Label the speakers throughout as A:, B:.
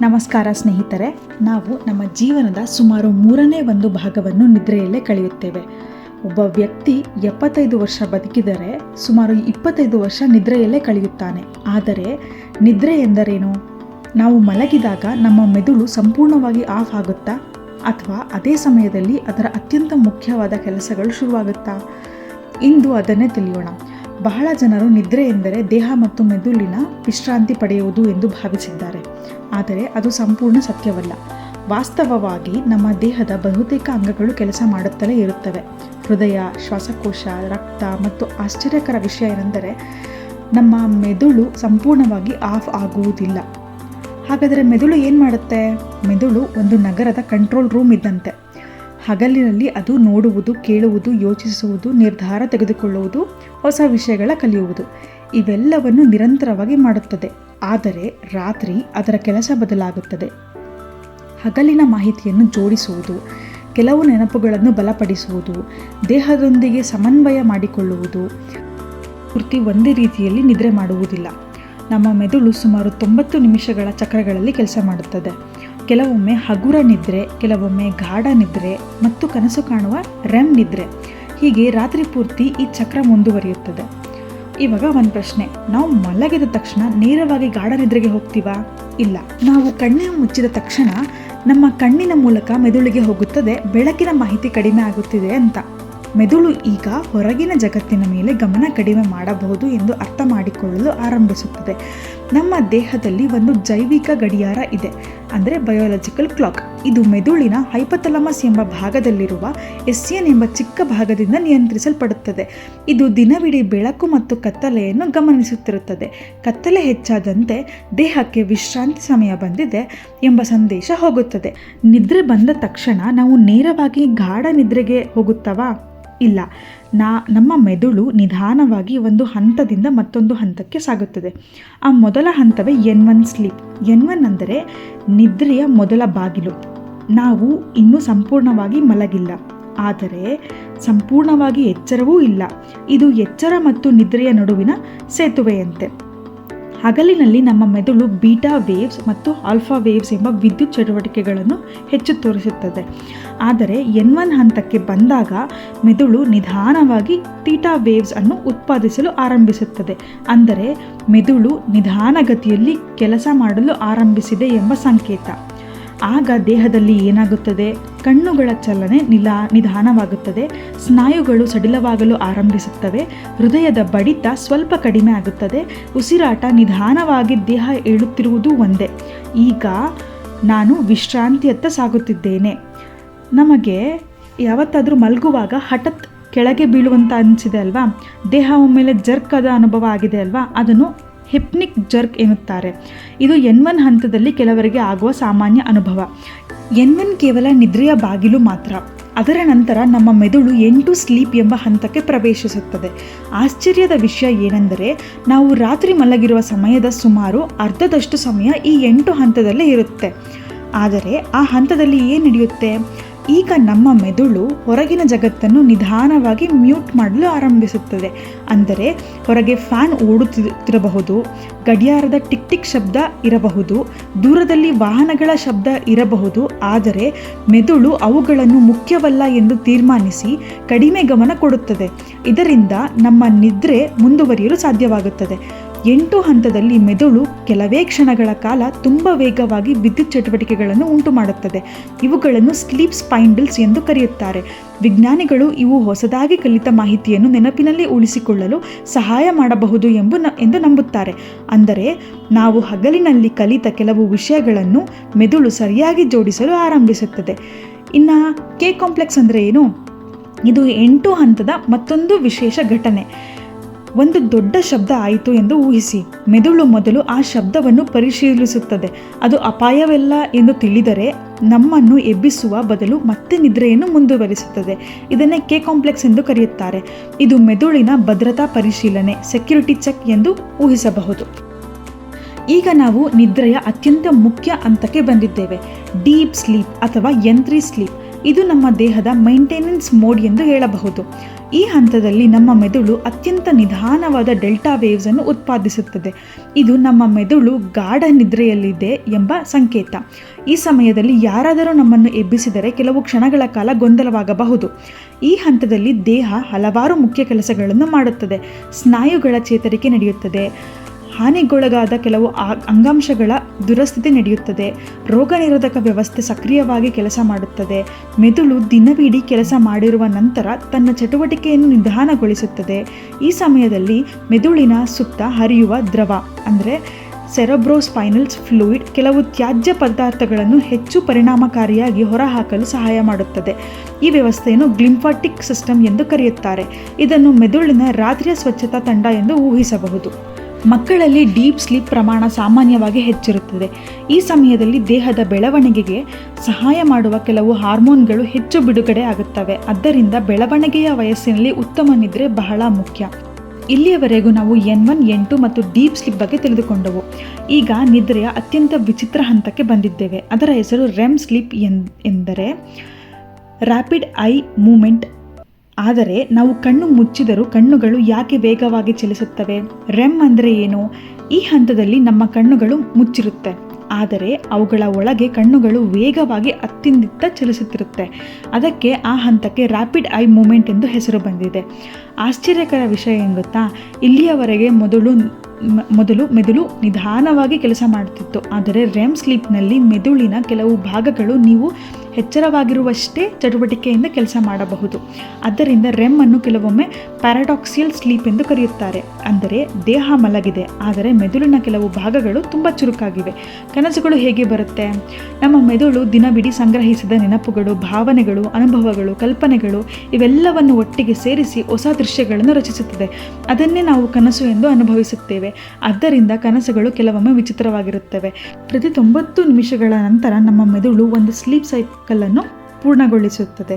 A: ನಮಸ್ಕಾರ ಸ್ನೇಹಿತರೆ. ನಾವು ನಮ್ಮ ಜೀವನದ ಸುಮಾರು 1/3 ಭಾಗವನ್ನು ನಿದ್ರೆಯಲ್ಲೇ ಕಳೆಯುತ್ತೇವೆ. ಒಬ್ಬ ವ್ಯಕ್ತಿ 75 ವರ್ಷ ಬದುಕಿದರೆ ಸುಮಾರು 25 ವರ್ಷ ನಿದ್ರೆಯಲ್ಲೇ ಕಳೆಯುತ್ತಾನೆ. ಆದರೆ ನಿದ್ರೆ ಎಂದರೇನು? ನಾವು ಮಲಗಿದಾಗ ನಮ್ಮ ಮೆದುಳು ಸಂಪೂರ್ಣವಾಗಿ ಆಫ್ ಆಗುತ್ತಾ ಅಥವಾ ಅದೇ ಸಮಯದಲ್ಲಿ ಅದರ ಅತ್ಯಂತ ಮುಖ್ಯವಾದ ಕೆಲಸಗಳು ಶುರುವಾಗುತ್ತಾ? ಇಂದು ಅದನ್ನೇ ತಿಳಿಯೋಣ. ಬಹಳ ಜನರು ನಿದ್ರೆ ಎಂದರೆ ದೇಹ ಮತ್ತು ಮೆದುಳಿನ ವಿಶ್ರಾಂತಿ ಪಡೆಯುವುದು ಎಂದು ಭಾವಿಸಿದ್ದಾರೆ. ಆದರೆ ಅದು ಸಂಪೂರ್ಣ ಸತ್ಯವಲ್ಲ. ವಾಸ್ತವವಾಗಿ ನಮ್ಮ ದೇಹದ ಬಹುತೇಕ ಅಂಗಗಳು ಕೆಲಸ ಮಾಡುತ್ತಲೇ ಇರುತ್ತವೆ. ಹೃದಯ, ಶ್ವಾಸಕೋಶ, ರಕ್ತ ಮತ್ತು ಆಶ್ಚರ್ಯಕರ ವಿಷಯ ಏನೆಂದರೆ ನಮ್ಮ ಮೆದುಳು ಸಂಪೂರ್ಣವಾಗಿ ಆಫ್ ಆಗುವುದಿಲ್ಲ. ಹಾಗಾದರೆ ಮೆದುಳು ಏನು ಮಾಡುತ್ತೆ? ಮೆದುಳು ಒಂದು ನಗರದ ಕಂಟ್ರೋಲ್ ರೂಮ್ ಇದ್ದಂತೆ. ಹಗಲಿನಲ್ಲಿ ಅದು ನೋಡುವುದು, ಕೇಳುವುದು, ಯೋಚಿಸುವುದು, ನಿರ್ಧಾರ ತೆಗೆದುಕೊಳ್ಳುವುದು, ಹೊಸ ವಿಷಯಗಳ ಕಲಿಯುವುದು ಇವೆಲ್ಲವನ್ನು ನಿರಂತರವಾಗಿ ಮಾಡುತ್ತದೆ. ಆದರೆ ರಾತ್ರಿ ಅದರ ಕೆಲಸ ಬದಲಾಗುತ್ತದೆ. ಹಗಲಿನ ಮಾಹಿತಿಯನ್ನು ಜೋಡಿಸುವುದು, ಕೆಲವು ನೆನಪುಗಳನ್ನು ಬಲಪಡಿಸುವುದು, ದೇಹದೊಂದಿಗೆ ಸಮನ್ವಯ ಮಾಡಿಕೊಳ್ಳುವುದು ಪೂರ್ತಿ ಒಂದೇ ರೀತಿಯಲ್ಲಿ ನಿದ್ರೆ ಮಾಡುವುದಿಲ್ಲ. ನಮ್ಮ ಮೆದುಳು ಸುಮಾರು 90 ನಿಮಿಷಗಳ ಚಕ್ರಗಳಲ್ಲಿ ಕೆಲಸ ಮಾಡುತ್ತದೆ. ಕೆಲವೊಮ್ಮೆ ಹಗುರ ನಿದ್ರೆ, ಕೆಲವೊಮ್ಮೆ ಗಾಢ ನಿದ್ರೆ ಮತ್ತು ಕನಸು ಕಾಣುವ REM ನಿದ್ರೆ. ಹೀಗೆ ರಾತ್ರಿ ಪೂರ್ತಿ ಈ ಚಕ್ರ ಮುಂದುವರಿಯುತ್ತದೆ. ಇವಾಗ ಒಂದು ಪ್ರಶ್ನೆ, ನಾವು ಮಲಗಿದ ತಕ್ಷಣ ನೇರವಾಗಿ ಗಾಢ ನಿದ್ರೆಗೆ ಹೋಗ್ತೀವಾ? ಇಲ್ಲ. ನಾವು ಕಣ್ಣು ಮುಚ್ಚಿದ ತಕ್ಷಣ ನಮ್ಮ ಕಣ್ಣಿನ ಮೂಲಕ ಮೆದುಳಿಗೆ ಹೋಗುತ್ತದೆ ಬೆಳಕಿನ ಮಾಹಿತಿ ಕಡಿಮೆ ಆಗುತ್ತಿದೆ ಅಂತ. ಮೆದುಳು ಈಗ ಹೊರಗಿನ ಜಗತ್ತಿನ ಮೇಲೆ ಗಮನ ಕಡಿಮೆ ಮಾಡಬಹುದು ಎಂದು ಅರ್ಥ ಮಾಡಿಕೊಳ್ಳಲು ಆರಂಭಿಸುತ್ತದೆ. ನಮ್ಮ ದೇಹದಲ್ಲಿ ಒಂದು ಜೈವಿಕ ಗಡಿಯಾರ ಇದೆ, ಅಂದರೆ ಬಯೋಲಾಜಿಕಲ್ ಕ್ಲಾಕ್. ಇದು ಮೆದುಳಿನ ಹೈಪೋಥಾಲಮಸ್ ಎಂಬ ಭಾಗದಲ್ಲಿರುವ SN ಎಂಬ ಚಿಕ್ಕ ಭಾಗದಿಂದ ನಿಯಂತ್ರಿಸಲ್ಪಡುತ್ತದೆ. ಇದು ದಿನವಿಡೀ ಬೆಳಕು ಮತ್ತು ಕತ್ತಲೆಯನ್ನು ಗಮನಿಸುತ್ತಿರುತ್ತದೆ. ಕತ್ತಲೆ ಹೆಚ್ಚಾದಂತೆ ದೇಹಕ್ಕೆ ವಿಶ್ರಾಂತಿ ಸಮಯ ಬಂದಿದೆ ಎಂಬ ಸಂದೇಶ ಹೋಗುತ್ತದೆ. ನಿದ್ರೆ ಬಂದ ತಕ್ಷಣ ನಾವು ನೇರವಾಗಿ ಗಾಢ ನಿದ್ರೆಗೆ ಹೋಗುತ್ತವಾ? ಇಲ್ಲ. ನಮ್ಮ ಮೆದುಳು ನಿಧಾನವಾಗಿ ಒಂದು ಹಂತದಿಂದ ಮತ್ತೊಂದು ಹಂತಕ್ಕೆ ಸಾಗುತ್ತದೆ. ಆ ಮೊದಲ ಹಂತವೇ N1 ಸ್ಲೀಪ್. N1 ಅಂದರೆ ನಿದ್ರೆಯ ಮೊದಲ ಬಾಗಿಲು. ನಾವು ಇನ್ನೂ ಸಂಪೂರ್ಣವಾಗಿ ಮಲಗಿಲ್ಲ, ಆದರೆ ಸಂಪೂರ್ಣವಾಗಿ ಎಚ್ಚರವೂ ಇಲ್ಲ. ಇದು ಎಚ್ಚರ ಮತ್ತು ನಿದ್ರೆಯ ನಡುವಿನ ಸೇತುವೆಯಂತೆ. ಹಗಲಿನಲ್ಲಿ ನಮ್ಮ ಮೆದುಳು ಬೀಟಾ ವೇವ್ಸ್ ಮತ್ತು ಆಲ್ಫಾ ವೇವ್ಸ್ ಎಂಬ ವಿದ್ಯುತ್ ಚಟುವಟಿಕೆಗಳನ್ನು ಹೆಚ್ಚು ತೋರಿಸುತ್ತದೆ. ಆದರೆ N1 ಹಂತಕ್ಕೆ ಬಂದಾಗ ಮೆದುಳು ನಿಧಾನವಾಗಿ ಥೀಟಾ ವೇವ್ಸ್ ಅನ್ನು ಉತ್ಪಾದಿಸಲು ಆರಂಭಿಸುತ್ತದೆ. ಅಂದರೆ ಮೆದುಳು ನಿಧಾನಗತಿಯಲ್ಲಿ ಕೆಲಸ ಮಾಡಲು ಆರಂಭಿಸಿದೆ ಎಂಬ ಸಂಕೇತ. ಆಗ ದೇಹದಲ್ಲಿ ಏನಾಗುತ್ತದೆ? ಕಣ್ಣುಗಳ ಚಲನೆ ನಿಧಾನವಾಗುತ್ತದೆ, ಸ್ನಾಯುಗಳು ಸಡಿಲವಾಗಲು ಆರಂಭಿಸುತ್ತವೆ, ಹೃದಯದ ಬಡಿತ ಸ್ವಲ್ಪ ಕಡಿಮೆ ಆಗುತ್ತದೆ, ಉಸಿರಾಟ ನಿಧಾನವಾಗಿ ದೇಹ ಏಳುತ್ತಿರುವುದು ಒಂದೇ. ಈಗ ನಾನು ವಿಶ್ರಾಂತಿಯತ್ತ ಸಾಗುತ್ತಿದ್ದೇನೆ. ನಮಗೆ ಯಾವತ್ತಾದರೂ ಮಲಗುವಾಗ ಹಠಾತ್ ಕೆಳಗೆ ಬೀಳುವಂತ ಅನಿಸಿದೆ ಅಲ್ವಾ? ದೇಹ ಒಮ್ಮೆಲೆ ಜರ್ಕ್ ಆದ ಅನುಭವ ಆಗಿದೆ ಅಲ್ವಾ? ಅದನ್ನು ಹಿಪ್ನಿಕ್ ಜರ್ಕ್ ಎನ್ನುತ್ತಾರೆ. ಇದು N1 ಹಂತದಲ್ಲಿ ಕೆಲವರಿಗೆ ಆಗುವ ಸಾಮಾನ್ಯ ಅನುಭವ. N1 ಕೇವಲ ನಿದ್ರೆಯ ಬಾಗಿಲು ಮಾತ್ರ. ಅದರ ನಂತರ ನಮ್ಮ ಮೆದುಳು N2 ಸ್ಲೀಪ್ ಎಂಬ ಹಂತಕ್ಕೆ ಪ್ರವೇಶಿಸುತ್ತದೆ. ಆಶ್ಚರ್ಯದ ವಿಷಯ ಏನೆಂದರೆ ನಾವು ರಾತ್ರಿ ಮಲಗಿರುವ ಸಮಯದ ಸುಮಾರು ಅರ್ಧದಷ್ಟು ಸಮಯ ಈ N2 ಹಂತದಲ್ಲೇ ಇರುತ್ತೆ. ಆದರೆ ಆ ಹಂತದಲ್ಲಿ ಏನು ನಡೆಯುತ್ತೆ? ಈಗ ನಮ್ಮ ಮೆದುಳು ಹೊರಗಿನ ಜಗತ್ತನ್ನು ನಿಧಾನವಾಗಿ ಮ್ಯೂಟ್ ಮಾಡಲು ಆರಂಭಿಸುತ್ತದೆ. ಅಂದರೆ ಹೊರಗೆ ಫ್ಯಾನ್ ಓಡುತ್ತಿರಬಹುದು, ಗಡಿಯಾರದ ಟಿಕ್ ಟಿಕ್ ಶಬ್ದ ಇರಬಹುದು, ದೂರದಲ್ಲಿ ವಾಹನಗಳ ಶಬ್ದ ಇರಬಹುದು. ಆದರೆ ಮೆದುಳು ಅವುಗಳನ್ನು ಮುಖ್ಯವಲ್ಲ ಎಂದು ತೀರ್ಮಾನಿಸಿ ಕಡಿಮೆ ಗಮನ ಕೊಡುತ್ತದೆ. ಇದರಿಂದ ನಮ್ಮ ನಿದ್ರೆ ಮುಂದುವರಿಯಲು ಸಾಧ್ಯವಾಗುತ್ತದೆ. N2 ಹಂತದಲ್ಲಿ ಮೆದುಳು ಕೆಲವೇ ಕ್ಷಣಗಳ ಕಾಲ ತುಂಬ ವೇಗವಾಗಿ ವಿದ್ಯುತ್ ಚಟುವಟಿಕೆಗಳನ್ನು ಉಂಟು ಮಾಡುತ್ತದೆ. ಇವುಗಳನ್ನು ಸ್ಲೀಪ್ ಸ್ಪೈಂಡಲ್ಸ್ ಎಂದು ಕರೆಯುತ್ತಾರೆ. ವಿಜ್ಞಾನಿಗಳು ಇವು ಹೊಸದಾಗಿ ಕಲಿತ ಮಾಹಿತಿಯನ್ನು ನೆನಪಿನಲ್ಲಿ ಉಳಿಸಿಕೊಳ್ಳಲು ಸಹಾಯ ಮಾಡಬಹುದು ಎಂದು ನಂಬುತ್ತಾರೆ. ಅಂದರೆ ನಾವು ಹಗಲಿನಲ್ಲಿ ಕಲಿತ ಕೆಲವು ವಿಷಯಗಳನ್ನು ಮೆದುಳು ಸರಿಯಾಗಿ ಜೋಡಿಸಲು ಆರಂಭಿಸುತ್ತದೆ. ಇನ್ನು K ಕಾಂಪ್ಲೆಕ್ಸ್ ಅಂದರೆ ಏನು? ಇದು N2 ಹಂತದ ಮತ್ತೊಂದು ವಿಶೇಷ ಘಟನೆ. ಒಂದು ದೊಡ್ಡ ಶಬ್ದ ಆಯಿತು ಎಂದು ಊಹಿಸಿ. ಮೆದುಳು ಮೊದಲು ಆ ಶಬ್ದವನ್ನು ಪರಿಶೀಲಿಸುತ್ತದೆ. ಅದು ಅಪಾಯವಲ್ಲ ಎಂದು ತಿಳಿದರೆ ನಮ್ಮನ್ನು ಎಬ್ಬಿಸುವ ಬದಲು ಮತ್ತೆ ನಿದ್ರೆಯನ್ನು ಮುಂದುವರಿಸುತ್ತದೆ. ಇದನ್ನೇ K ಕಾಂಪ್ಲೆಕ್ಸ್ ಎಂದು ಕರೆಯುತ್ತಾರೆ. ಇದು ಮೆದುಳಿನ ಭದ್ರತಾ ಪರಿಶೀಲನೆ, ಸೆಕ್ಯೂರಿಟಿ ಚೆಕ್ ಎಂದು ಊಹಿಸಬಹುದು. ಈಗ ನಾವು ನಿದ್ರೆಯ ಅತ್ಯಂತ ಮುಖ್ಯ ಹಂತಕ್ಕೆ ಬಂದಿದ್ದೇವೆ, ಡೀಪ್ ಸ್ಲೀಪ್ ಅಥವಾ N3 ಸ್ಲೀಪ್. ಇದು ನಮ್ಮ ದೇಹದ ಮೈಂಟೆನೆನ್ಸ್ ಮೋಡ್ ಎಂದು ಹೇಳಬಹುದು. ಈ ಹಂತದಲ್ಲಿ ನಮ್ಮ ಮೆದುಳು ಅತ್ಯಂತ ನಿಧಾನವಾದ ಡೆಲ್ಟಾ ವೇವ್ಸನ್ನು ಉತ್ಪಾದಿಸುತ್ತದೆ. ಇದು ನಮ್ಮ ಮೆದುಳು ಗಾಢ ನಿದ್ರೆಯಲ್ಲಿದೆ ಎಂಬ ಸಂಕೇತ. ಈ ಸಮಯದಲ್ಲಿ ಯಾರಾದರೂ ನಮ್ಮನ್ನು ಎಬ್ಬಿಸಿದರೆ ಕೆಲವು ಕ್ಷಣಗಳ ಕಾಲ ಗೊಂದಲವಾಗಬಹುದು. ಈ ಹಂತದಲ್ಲಿ ದೇಹ ಹಲವಾರು ಮುಖ್ಯ ಕೆಲಸಗಳನ್ನು ಮಾಡುತ್ತದೆ. ಸ್ನಾಯುಗಳ ಚೇತರಿಕೆ ನಡೆಯುತ್ತದೆ, ಹಾನಿಗೊಳಗಾದ ಕೆಲವು ಅಂಗಾಂಶಗಳ ದುರಸ್ಥಿತಿ ನಡೆಯುತ್ತದೆ, ರೋಗ ನಿರೋಧಕ ವ್ಯವಸ್ಥೆ ಸಕ್ರಿಯವಾಗಿ ಕೆಲಸ ಮಾಡುತ್ತದೆ, ಮೆದುಳು ದಿನವಿಡೀ ಕೆಲಸ ಮಾಡಿರುವ ನಂತರ ತನ್ನ ಚಟುವಟಿಕೆಯನ್ನು ನಿಧಾನಗೊಳಿಸುತ್ತದೆ. ಈ ಸಮಯದಲ್ಲಿ ಮೆದುಳಿನ ಸುತ್ತ ಹರಿಯುವ ದ್ರವ ಅಂದರೆ ಸೆರೆಬ್ರೋಸ್ಪೈನಲ್ ಫ್ಲೂಯಿಡ್ ಕೆಲವು ತ್ಯಾಜ್ಯ ಪದಾರ್ಥಗಳನ್ನು ಹೆಚ್ಚು ಪರಿಣಾಮಕಾರಿಯಾಗಿ ಹೊರಹಾಕಲು ಸಹಾಯ ಮಾಡುತ್ತದೆ. ಈ ವ್ಯವಸ್ಥೆಯನ್ನು ಗ್ಲಿಂಫಾಟಿಕ್ ಸಿಸ್ಟಮ್ ಎಂದು ಕರೆಯುತ್ತಾರೆ. ಇದನ್ನು ಮೆದುಳಿನ ರಾತ್ರಿಯ ಸ್ವಚ್ಛತಾ ತಂಡ ಎಂದು ಊಹಿಸಬಹುದು. ಮಕ್ಕಳಲ್ಲಿ ಡೀಪ್ ಸ್ಲೀಪ್ ಪ್ರಮಾಣ ಸಾಮಾನ್ಯವಾಗಿ ಹೆಚ್ಚಿರುತ್ತದೆ. ಈ ಸಮಯದಲ್ಲಿ ದೇಹದ ಬೆಳವಣಿಗೆಗೆ ಸಹಾಯ ಮಾಡುವ ಕೆಲವು ಹಾರ್ಮೋನ್ಗಳು ಹೆಚ್ಚು ಬಿಡುಗಡೆ ಆಗುತ್ತವೆ. ಆದ್ದರಿಂದ ಬೆಳವಣಿಗೆಯ ವಯಸ್ಸಿನಲ್ಲಿ ಉತ್ತಮ ನಿದ್ರೆ ಬಹಳ ಮುಖ್ಯ. ಇಲ್ಲಿಯವರೆಗೂ ನಾವು N1, N2 ಮತ್ತು ಡೀಪ್ ಸ್ಲೀಪ್ ಬಗ್ಗೆ ತಿಳಿದುಕೊಂಡವು. ಈಗ ನಿದ್ರೆಯ ಅತ್ಯಂತ ವಿಚಿತ್ರ ಹಂತಕ್ಕೆ ಬಂದಿದ್ದೇವೆ. ಅದರ ಹೆಸರು REM ಸ್ಲೀಪ್ ಎಂದರೆ ರ್ಯಾಪಿಡ್ ಐ ಮೂಮೆಂಟ್. ಆದರೆ ನಾವು ಕಣ್ಣು ಮುಚ್ಚಿದರೂ ಕಣ್ಣುಗಳು ಯಾಕೆ ವೇಗವಾಗಿ ಚಲಿಸುತ್ತವೆ? REM ಅಂದರೆ ಏನು? ಈ ಹಂತದಲ್ಲಿ ನಮ್ಮ ಕಣ್ಣುಗಳು ಮುಚ್ಚಿರುತ್ತೆ, ಆದರೆ ಅವುಗಳ ಒಳಗೆ ಕಣ್ಣುಗಳು ವೇಗವಾಗಿ ಅತ್ತಿಂದಿತ್ತ ಚಲಿಸುತ್ತಿರುತ್ತೆ. ಅದಕ್ಕೆ ಆ ಹಂತಕ್ಕೆ ರ್ಯಾಪಿಡ್ ಐ ಮೂಮೆಂಟ್ ಎಂದು ಹೆಸರು ಬಂದಿದೆ. ಆಶ್ಚರ್ಯಕರ ವಿಷಯ ಏನು ಗೊತ್ತಾ? ಇಲ್ಲಿಯವರೆಗೆ ಮೊದಲು ಮೆದುಳು ನಿಧಾನವಾಗಿ ಕೆಲಸ ಮಾಡುತ್ತಿತ್ತು. ಆದರೆ REM ಸ್ಲೀಪ್ನಲ್ಲಿ ಮೆದುಳಿನ ಕೆಲವು ಭಾಗಗಳು ನೀವು ಎಚ್ಚರವಾಗಿರುವಷ್ಟೇ ಚಟುವಟಿಕೆಯಿಂದ ಕೆಲಸ ಮಾಡಬಹುದು. ಆದ್ದರಿಂದ REM ಅನ್ನು ಕೆಲವೊಮ್ಮೆ ಪ್ಯಾರಾಡಾಕ್ಸಿಯಲ್ ಸ್ಲೀಪ್ ಎಂದು ಕರೆಯುತ್ತಾರೆ. ಅಂದರೆ ದೇಹ ಮಲಗಿದೆ, ಆದರೆ ಮೆದುಳಿನ ಕೆಲವು ಭಾಗಗಳು ತುಂಬ ಚುರುಕಾಗಿವೆ. ಕನಸುಗಳು ಹೇಗೆ ಬರುತ್ತೆ? ನಮ್ಮ ಮೆದುಳು ದಿನವಿಡೀ ಸಂಗ್ರಹಿಸಿದ ನೆನಪುಗಳು, ಭಾವನೆಗಳು, ಅನುಭವಗಳು, ಕಲ್ಪನೆಗಳು ಇವೆಲ್ಲವನ್ನು ಒಟ್ಟಿಗೆ ಸೇರಿಸಿ ಹೊಸ ದೃಶ್ಯಗಳನ್ನು ರಚಿಸುತ್ತದೆ. ಅದನ್ನೇ ನಾವು ಕನಸು ಎಂದು ಅನುಭವಿಸುತ್ತೇವೆ. ಆದ್ದರಿಂದ ಕನಸುಗಳು ಕೆಲವೊಮ್ಮೆ ವಿಚಿತ್ರವಾಗಿರುತ್ತವೆ. ಪ್ರತಿ 90 ನಿಮಿಷಗಳ ನಂತರ ನಮ್ಮ ಮೆದುಳು ಒಂದು ಸ್ಲೀಪ್ ಸೈಕಲ್ ಅನ್ನು ಪೂರ್ಣಗೊಳಿಸುತ್ತದೆ.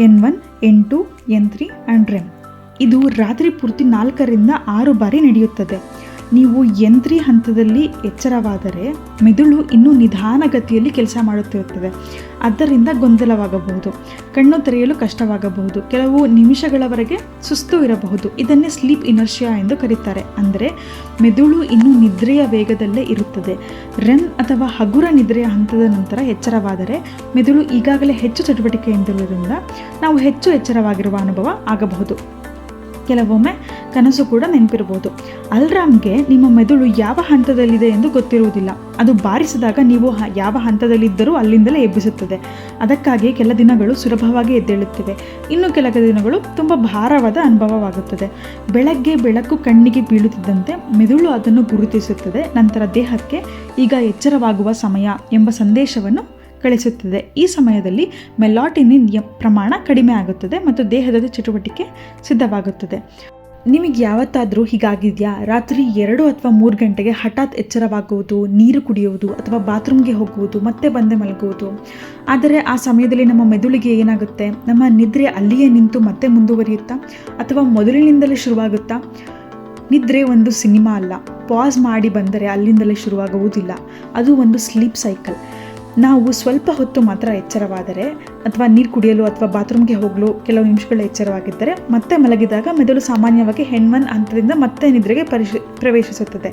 A: N1, N2, N3 and REM. ಇದು ರಾತ್ರಿ ಪೂರ್ತಿ 4 ರಿಂದ 6 ಬಾರಿ ನಡೆಯುತ್ತದೆ. ನೀವು N3 ಹಂತದಲ್ಲಿ ಎಚ್ಚರವಾದರೆ ಮೆದುಳು ಇನ್ನೂ ನಿಧಾನಗತಿಯಲ್ಲಿ ಕೆಲಸ ಮಾಡುತ್ತಿರುತ್ತದೆ. ಆದ್ದರಿಂದ ಗೊಂದಲವಾಗಬಹುದು, ಕಣ್ಣು ತೆರೆಯಲು ಕಷ್ಟವಾಗಬಹುದು, ಕೆಲವು ನಿಮಿಷಗಳವರೆಗೆ ಸುಸ್ತು ಇರಬಹುದು. ಇದನ್ನೇ ಸ್ಲೀಪ್ ಇನರ್ಷಿಯಾ ಎಂದು ಕರೀತಾರೆ. ಅಂದರೆ ಮೆದುಳು ಇನ್ನೂ ನಿದ್ರೆಯ ವೇಗದಲ್ಲೇ ಇರುತ್ತದೆ. REM ಅಥವಾ ಹಗುರ ನಿದ್ರೆಯ ಹಂತದ ನಂತರ ಎಚ್ಚರವಾದರೆ ಮೆದುಳು ಈಗಾಗಲೇ ಹೆಚ್ಚು ಚಟುವಟಿಕೆಯಿಂದಿರುವುದರಿಂದ ನಾವು ಹೆಚ್ಚು ಎಚ್ಚರವಾಗಿರುವ ಅನುಭವ ಆಗಬಹುದು. ಕೆಲವೊಮ್ಮೆ ಕನಸು ಕೂಡ ನೆನಪಿರಬಹುದು. ಅಲ್ರಾಮ್ಗೆ ನಿಮ್ಮ ಮೆದುಳು ಯಾವ ಹಂತದಲ್ಲಿದೆ ಎಂದು ಗೊತ್ತಿರುವುದಿಲ್ಲ. ಅದು ಬಾರಿಸಿದಾಗ ನೀವು ಯಾವ ಹಂತದಲ್ಲಿದ್ದರೂ ಅಲ್ಲಿಂದಲೇ ಎಬ್ಬಿಸುತ್ತದೆ. ಅದಕ್ಕಾಗಿ ಕೆಲ ದಿನಗಳು ಸುಲಭವಾಗಿ ಎದ್ದೇಳುತ್ತವೆ, ಇನ್ನು ಕೆಲ ದಿನಗಳು ತುಂಬ ಭಾರವಾದ ಅನುಭವವಾಗುತ್ತದೆ. ಬೆಳಗ್ಗೆ ಬೆಳಕು ಕಣ್ಣಿಗೆ ಬೀಳುತ್ತಿದ್ದಂತೆ ಮೆದುಳು ಅದನ್ನು ಗುರುತಿಸುತ್ತದೆ. ನಂತರ ದೇಹಕ್ಕೆ ಈಗ ಎಚ್ಚರವಾಗುವ ಸಮಯ ಎಂಬ ಸಂದೇಶವನ್ನು ಕಳಿಸುತ್ತದೆ. ಈ ಸಮಯದಲ್ಲಿ ಮೆಲಾಟೋನಿನ್ ಪ್ರಮಾಣ ಕಡಿಮೆ ಆಗುತ್ತದೆ ಮತ್ತು ದೇಹದ ಚಟುವಟಿಕೆ ಸಿದ್ಧವಾಗುತ್ತದೆ. ನಿಮಗೆ ಯಾವತ್ತಾದರೂ ಹೀಗಾಗಿದೆಯಾ? ರಾತ್ರಿ 2 ಅಥವಾ 3 ಗಂಟೆಗೆ ಹಠಾತ್ ಎಚ್ಚರವಾಗುವುದು, ನೀರು ಕುಡಿಯುವುದು ಅಥವಾ ಬಾತ್ರೂಮ್ಗೆ ಹೋಗುವುದು, ಮತ್ತೆ ಬಂದೆ ಮಲಗುವುದು. ಆದರೆ ಆ ಸಮಯದಲ್ಲಿ ನಮ್ಮ ಮೆದುಳಿಗೆ ಏನಾಗುತ್ತೆ? ನಮ್ಮ ನಿದ್ರೆ ಅಲ್ಲಿಯೇ ನಿಂತು ಮತ್ತೆ ಮುಂದುವರಿಯುತ್ತಾ ಅಥವಾ ಮೊದಲಿನಿಂದಲೇ ಶುರುವಾಗುತ್ತಾ? ನಿದ್ರೆ ಒಂದು ಸಿನಿಮಾ ಅಲ್ಲ. ಪಾಸ್ ಮಾಡಿ ಬಂದರೆ ಅಲ್ಲಿಂದಲೇ ಶುರುವಾಗುವುದಿಲ್ಲ. ಅದು ಒಂದು ಸ್ಲೀಪ್ ಸೈಕಲ್. ನಾವು ಸ್ವಲ್ಪ ಹೊತ್ತು ಮಾತ್ರ ಎಚ್ಚರವಾದರೆ ಅಥವಾ ನೀರು ಕುಡಿಯಲು ಅಥವಾ ಬಾತ್ರೂಮ್ಗೆ ಹೋಗಲು ಕೆಲವು ನಿಮಿಷಗಳ ಎಚ್ಚರವಾಗಿದ್ದರೆ ಮತ್ತೆ ಮಲಗಿದಾಗ ಮೆದುಳು ಸಾಮಾನ್ಯವಾಗಿ N1 ಹಂತದಿಂದ ಮತ್ತೆ ನಿದ್ರೆಗೆ ಪ್ರವೇಶಿಸುತ್ತದೆ.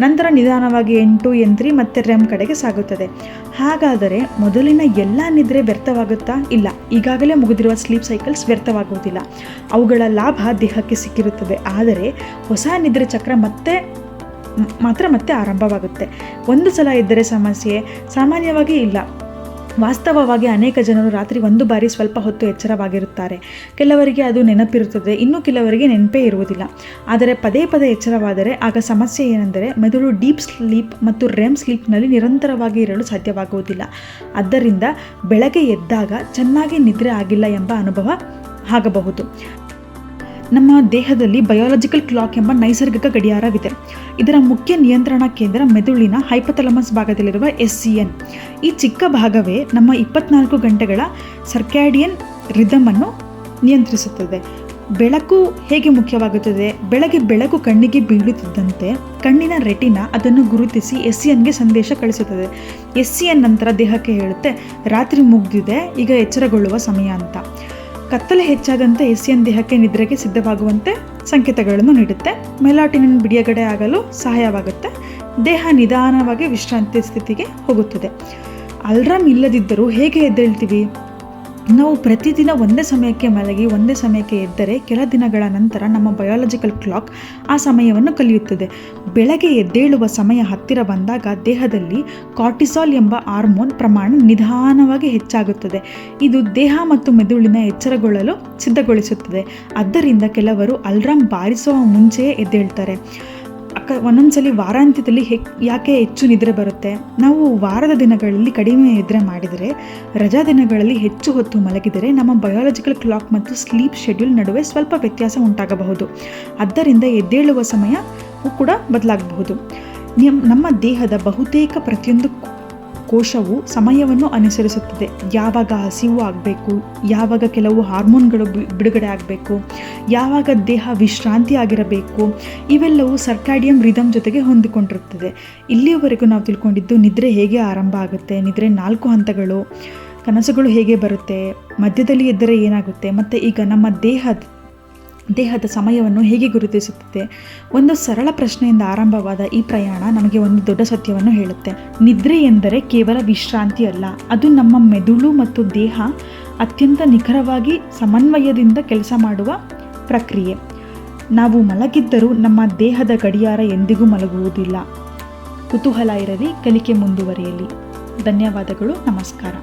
A: ನಂತರ ನಿಧಾನವಾಗಿ N2, N3 ಮತ್ತು REM ಕಡೆಗೆ ಸಾಗುತ್ತದೆ. ಹಾಗಾದರೆ ಮೊದಲಿನ ಎಲ್ಲ ನಿದ್ರೆ ವ್ಯರ್ಥವಾಗುತ್ತಾ? ಇಲ್ಲ. ಈಗಾಗಲೇ ಮುಗಿದಿರುವ ಸ್ಲೀಪ್ ಸೈಕಲ್ಸ್ ವ್ಯರ್ಥವಾಗುವುದಿಲ್ಲ. ಅವುಗಳ ಲಾಭ ದೇಹಕ್ಕೆ ಸಿಕ್ಕಿರುತ್ತದೆ. ಆದರೆ ಹೊಸ ನಿದ್ರೆ ಚಕ್ರ ಮತ್ತೆ ಆರಂಭವಾಗುತ್ತೆ. ಒಂದು ಸಲ ಇದ್ದರೆ ಸಮಸ್ಯೆ? ಸಾಮಾನ್ಯವಾಗಿ ಇಲ್ಲ. ವಾಸ್ತವವಾಗಿ ಅನೇಕ ಜನರು ರಾತ್ರಿ 1 ಬಾರಿ ಸ್ವಲ್ಪ ಹೊತ್ತು ಎಚ್ಚರವಾಗಿರುತ್ತಾರೆ. ಕೆಲವರಿಗೆ ಅದು ನೆನಪಿರುತ್ತದೆ, ಇನ್ನು ಕೆಲವರಿಗೆ ನೆನಪೇ ಇರುವುದಿಲ್ಲ. ಆದರೆ ಪದೇ ಪದೇ ಎಚ್ಚರವಾದರೆ ಆಗ ಸಮಸ್ಯೆ ಏನೆಂದರೆ ಮೆದುಳು ಡೀಪ್ ಸ್ಲೀಪ್ ಮತ್ತು REM ಸ್ಲೀಪ್ನಲ್ಲಿ ನಿರಂತರವಾಗಿ ಇರಲು ಸಾಧ್ಯವಾಗುವುದಿಲ್ಲ. ಆದ್ದರಿಂದ ಬೆಳಗ್ಗೆ ಎದ್ದಾಗ ಚೆನ್ನಾಗಿ ನಿದ್ರೆ ಆಗಿಲ್ಲ ಎಂಬ ಅನುಭವ ಆಗಬಹುದು. ನಮ್ಮ ದೇಹದಲ್ಲಿ ಬಯಾಲಜಿಕಲ್ ಕ್ಲಾಕ್ ಎಂಬ ನೈಸರ್ಗಿಕ ಗಡಿಯಾರವಿದೆ. ಇದರ ಮುಖ್ಯ ನಿಯಂತ್ರಣ ಕೇಂದ್ರ ಮೆದುಳಿನ ಹೈಪೋಥಾಲಮಸ್ ಭಾಗದಲ್ಲಿರುವ SCN. ಈ ಚಿಕ್ಕ ಭಾಗವೇ ನಮ್ಮ 24 ಗಂಟೆಗಳ ಸರ್ಕ್ಯಾಡಿಯನ್ ರಿದಮ್ ಅನ್ನು ನಿಯಂತ್ರಿಸುತ್ತದೆ. ಬೆಳಕು ಹೇಗೆ ಮುಖ್ಯವಾಗುತ್ತದೆ? ಬೆಳಕು ಕಣ್ಣಿಗೆ ಬೀಳುತ್ತಿದ್ದಂತೆ ಕಣ್ಣಿನ ರೆಟಿನಾ ಅದನ್ನು ಗುರುತಿಸಿ SCNಗೆ ಸಂದೇಶ ಕಳಿಸುತ್ತದೆ. SCN ನಂತರ ದೇಹಕ್ಕೆ ಹೇಳುತ್ತೆ, ರಾತ್ರಿ ಮುಗಿದಿದೆ, ಈಗ ಎಚ್ಚರಗೊಳ್ಳುವ ಸಮಯ ಅಂತ. ಕತ್ತಲೆ ಹೆಚ್ಚಾದಂತೆ SCN ದೇಹಕ್ಕೆ ನಿದ್ರೆಗೆ ಸಿದ್ಧವಾಗುವಂತೆ ಸಂಕೇತಗಳನ್ನು ನೀಡುತ್ತೆ. ಮೆಲಾಟೋನಿನ್ ಬಿಡುಗಡೆ ಆಗಲು ಸಹಾಯವಾಗುತ್ತೆ. ದೇಹ ನಿಧಾನವಾಗಿ ವಿಶ್ರಾಂತಿ ಸ್ಥಿತಿಗೆ ಹೋಗುತ್ತದೆ. ಅಲ್ರಾಮ್ ಇಲ್ಲದಿದ್ದರೂ ಹೇಗೆ ಎದ್ದೇಳ್ತೀವಿ? ನಾವು ಪ್ರತಿದಿನ ಒಂದೇ ಸಮಯಕ್ಕೆ ಮಲಗಿ ಒಂದೇ ಸಮಯಕ್ಕೆ ಎದ್ದರೆ ಕೆಲ ದಿನಗಳ ನಂತರ ನಮ್ಮ ಬಯಾಲಜಿಕಲ್ ಕ್ಲಾಕ್ ಆ ಸಮಯವನ್ನು ಕಲಿಯುತ್ತದೆ. ಬೆಳಗ್ಗೆ ಎದ್ದೇಳುವ ಸಮಯ ಹತ್ತಿರ ಬಂದಾಗ ದೇಹದಲ್ಲಿ ಕಾರ್ಟಿಸಾಲ್ ಎಂಬ ಹಾರ್ಮೋನ್ ಪ್ರಮಾಣ ನಿಧಾನವಾಗಿ ಹೆಚ್ಚಾಗುತ್ತದೆ. ಇದು ದೇಹ ಮತ್ತು ಮೆದುಳಿನ ಎಚ್ಚರಗೊಳ್ಳಲು ಸಿದ್ಧಗೊಳಿಸುತ್ತದೆ. ಆದ್ದರಿಂದ ಕೆಲವರು ಅಲ್ರಾಮ್ ಬಾರಿಸುವ ಮುಂಚೆಯೇ ಎದ್ದೇಳ್ತಾರೆ. ಒಂದೊಂದ್ಸಲಿ ವಾರಾಂತ್ಯದಲ್ಲಿ ಯಾಕೆ ಹೆಚ್ಚು ನಿದ್ರೆ ಬರುತ್ತೆ? ನಾವು ವಾರದ ದಿನಗಳಲ್ಲಿ ಕಡಿಮೆ ನಿದ್ರೆ ಮಾಡಿದರೆ, ರಜಾ ದಿನಗಳಲ್ಲಿ ಹೆಚ್ಚು ಹೊತ್ತು ಮಲಗಿದರೆ ನಮ್ಮ ಬಯಾಲಜಿಕಲ್ ಕ್ಲಾಕ್ ಮತ್ತು ಸ್ಲೀಪ್ ಶೆಡ್ಯೂಲ್ ನಡುವೆ ಸ್ವಲ್ಪ ವ್ಯತ್ಯಾಸ ಉಂಟಾಗಬಹುದು. ಆದ್ದರಿಂದ ಎದ್ದೇಳುವ ಸಮಯವೂ ಕೂಡ ಬದಲಾಗಬಹುದು. ನಮ್ಮ ದೇಹದ ಬಹುತೇಕ ಪ್ರತಿಯೊಂದು ಕೋಶವು ಸಮಯವನ್ನು ಅನುಸರಿಸುತ್ತದೆ. ಯಾವಾಗ ಹಸಿವು ಆಗಬೇಕು, ಯಾವಾಗ ಕೆಲವು ಹಾರ್ಮೋನ್ಗಳು ಬಿಡುಗಡೆ ಆಗಬೇಕು, ಯಾವಾಗ ದೇಹ ವಿಶ್ರಾಂತಿ ಆಗಿರಬೇಕು, ಇವೆಲ್ಲವೂ ಸರ್ಕಾಡಿಯಂ ರಿದಮ್ ಜೊತೆಗೆ ಹೊಂದಿಕೊಂಡಿರುತ್ತದೆ. ಇಲ್ಲಿಯವರೆಗೂ ನಾವು ತಿಳ್ಕೊಂಡಿದ್ದು ನಿದ್ರೆ ಹೇಗೆ ಆರಂಭ ಆಗುತ್ತೆ, ನಿದ್ರೆ 4 ಹಂತಗಳು, ಕನಸುಗಳು ಹೇಗೆ ಬರುತ್ತೆ, ಮಧ್ಯದಲ್ಲಿ ಎದ್ದರೆ ಏನಾಗುತ್ತೆ, ಮತ್ತು ಈಗ ನಮ್ಮ ದೇಹದ ಸಮಯವನ್ನು ಹೇಗೆ ಗುರುತಿಸುತ್ತದೆ. ಒಂದು ಸರಳ ಪ್ರಶ್ನೆಯಿಂದ ಆರಂಭವಾದ ಈ ಪ್ರಯಾಣ ನಮಗೆ ಒಂದು ದೊಡ್ಡ ಸತ್ಯವನ್ನು ಹೇಳುತ್ತೆ. ನಿದ್ರೆ ಎಂದರೆ ಕೇವಲ ವಿಶ್ರಾಂತಿ ಅಲ್ಲ, ಅದು ನಮ್ಮ ಮೆದುಳು ಮತ್ತು ದೇಹ ಅತ್ಯಂತ ನಿಖರವಾಗಿ ಸಮನ್ವಯದಿಂದ ಕೆಲಸ ಮಾಡುವ ಪ್ರಕ್ರಿಯೆ. ನಾವು ಮಲಗಿದ್ದರೂ ನಮ್ಮ ದೇಹದ ಗಡಿಯಾರ ಎಂದಿಗೂ ಮಲಗುವುದಿಲ್ಲ. ಕುತೂಹಲ ಇರಲಿ, ಕಲಿಕೆ ಮುಂದುವರಿಯಲಿ. ಧನ್ಯವಾದಗಳು. ನಮಸ್ಕಾರ.